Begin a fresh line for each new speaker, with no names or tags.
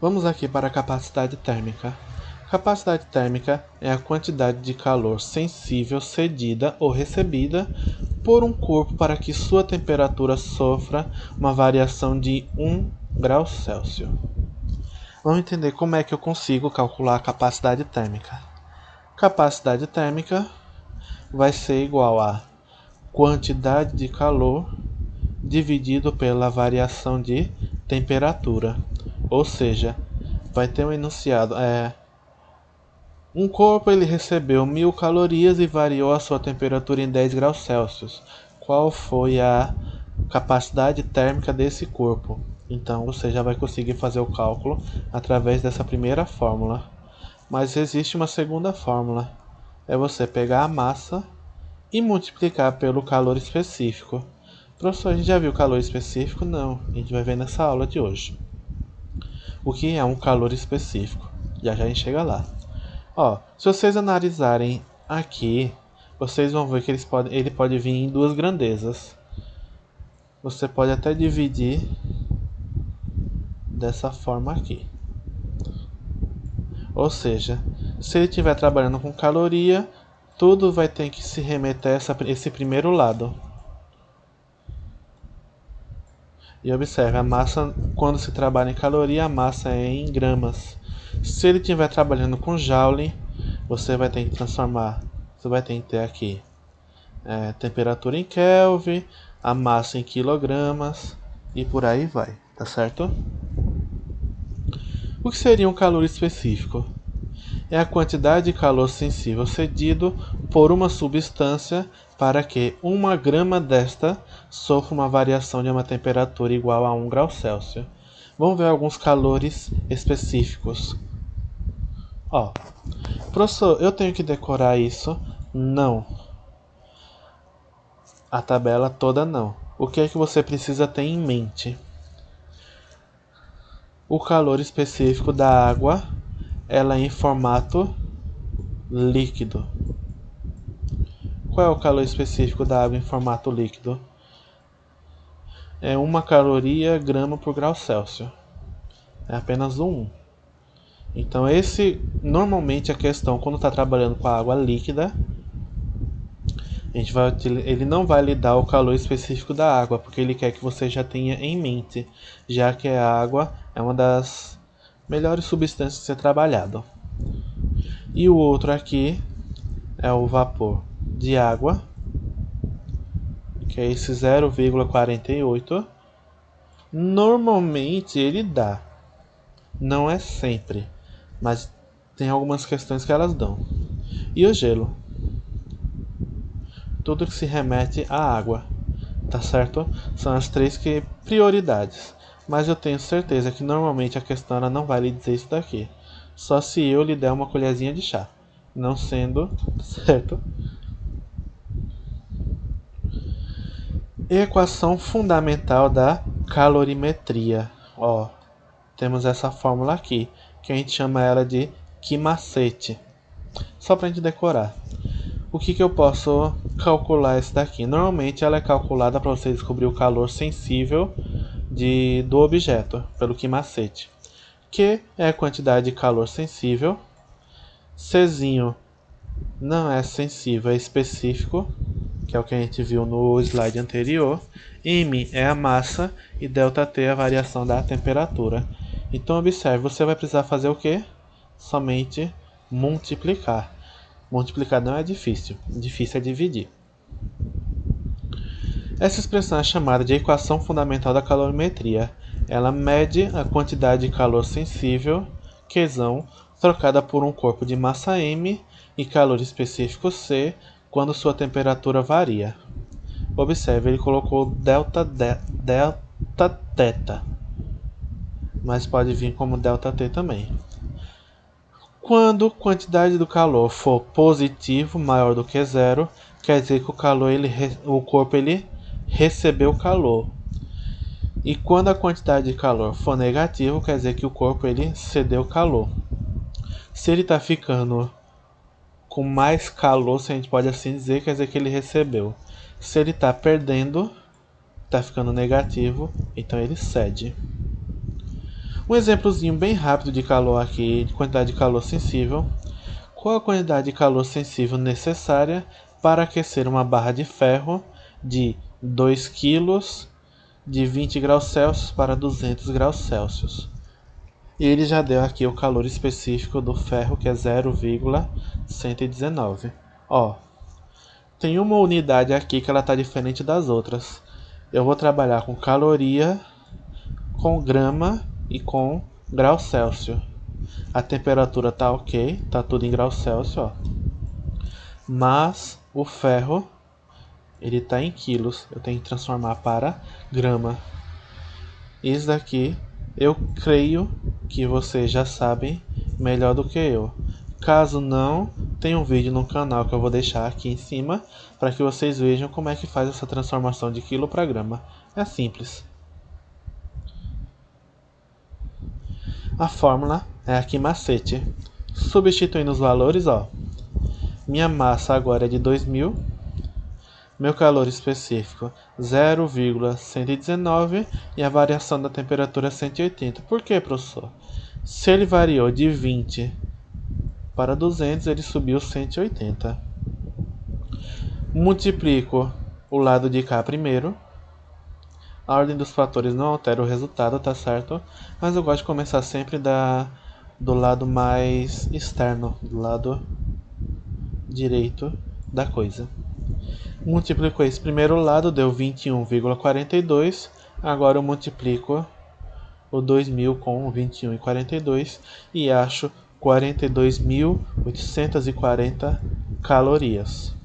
Vamos aqui para a capacidade térmica. Capacidade térmica é a quantidade de calor sensível cedida ou recebida por um corpo para que sua temperatura sofra uma variação de 1 grau Celsius. Vamos entender como é que eu consigo calcular a capacidade térmica. Capacidade térmica vai ser igual a quantidade de calor dividido pela variação de temperatura. Ou seja, vai ter um enunciado, um corpo ele recebeu 1000 calorias e variou a sua temperatura em 10 graus Celsius. Qual foi a capacidade térmica desse corpo? Então você já vai conseguir fazer o cálculo através dessa primeira fórmula. Mas existe uma segunda fórmula. É você pegar a massa e multiplicar pelo calor específico. Professor, a gente já viu calor específico? Não, a gente vai ver nessa aula de hoje. O que é um calor específico? Já já a gente chega lá. Se vocês analisarem aqui, vocês vão ver que ele pode vir em duas grandezas. Você pode até dividir dessa forma aqui. Ou seja, se ele estiver trabalhando com caloria, tudo vai ter que se remeter a esse primeiro lado. E observe, a massa, quando se trabalha em caloria, a massa é em gramas. Se ele estiver trabalhando com joule, você vai ter que transformar, você vai ter que ter aqui temperatura em Kelvin, a massa em quilogramas e por aí vai, tá certo? O que seria um calor específico? É a quantidade de calor sensível cedido por uma substância para que 1 grama desta sofra uma variação de uma temperatura igual a 1 grau Celsius. Vamos ver alguns calores específicos. Professor, eu tenho que decorar isso? Não. A tabela toda não. O que é que você precisa ter em mente? O calor específico da água, ela é em formato líquido. Qual é o calor específico da água em formato líquido? É 1 caloria grama por grau Celsius. É apenas 1. Então normalmente a questão quando está trabalhando com a água líquida, ele não vai lhe dar o calor específico da água, porque ele quer que você já tenha em mente, já que a água é uma das melhores substâncias a ser trabalhado. E o outro aqui é o vapor de água, que é esse 0,48. Normalmente ele dá, não é sempre, mas tem algumas questões que elas dão. E o gelo? Tudo que se remete à água, tá certo? São as 3 prioridades. Mas eu tenho certeza que normalmente a questão ela não vai lhe dizer isso daqui. Só se eu lhe der uma colherzinha de chá. Não sendo, certo? Equação fundamental da calorimetria. Temos essa fórmula aqui, que a gente chama ela de Q-macete. Só para a gente decorar. O que eu posso calcular esse daqui? Normalmente ela é calculada para você descobrir o calor sensível do objeto, pelo Q-macete. Q é a quantidade de calor sensível. Czinho não é sensível, é específico, que é o que a gente viu no slide anterior. M é a massa e ΔT é a variação da temperatura. Então observe, você vai precisar fazer o quê? Somente multiplicar. Multiplicar não é difícil é dividir. Essa expressão é chamada de equação fundamental da calorimetria. Ela mede a quantidade de calor sensível, Qzão, trocada por um corpo de massa M e calor específico C, quando sua temperatura varia. Observe, ele colocou delta θ, mas pode vir como ΔT também. Quando a quantidade do calor for positivo, maior do que zero, quer dizer que o corpo recebeu calor. E quando a quantidade de calor for negativo, quer dizer que o corpo cedeu calor. Se ele está ficando com mais calor, se a gente pode assim dizer, quer dizer que ele recebeu. Se ele está perdendo, está ficando negativo, então ele cede. Um exemplozinho bem rápido de calor aqui, de quantidade de calor sensível. Qual a quantidade de calor sensível necessária para aquecer uma barra de ferro de 2 kg de 20 graus Celsius para 200 graus Celsius? E ele já deu aqui o calor específico do ferro, que é 0,119. Ó, tem uma unidade aqui que ela está diferente das outras. Eu vou trabalhar com caloria, com grama e com grau Celsius. A temperatura tá ok, tá tudo em graus Celsius, ó. Mas o ferro, ele tá em quilos. Eu tenho que transformar para grama. Isso daqui, eu creio que vocês já sabem melhor do que eu. Caso não, tem um vídeo no canal que eu vou deixar aqui em cima para que vocês vejam como é que faz essa transformação de quilo para grama. É simples. A fórmula é aqui macete. Substituindo os valores, ó. Minha massa agora é de 2000. Meu calor específico 0,119 e a variação da temperatura é 180. Por que, professor? Se ele variou de 20 para 200, ele subiu 180. Multiplico o lado de cá primeiro. A ordem dos fatores não altera o resultado, tá certo? Mas eu gosto de começar sempre do lado mais externo, do lado direito da coisa. Multiplico esse primeiro lado, deu 21,42. Agora eu multiplico o 2000 com 21,42 e acho 42.840 calorias.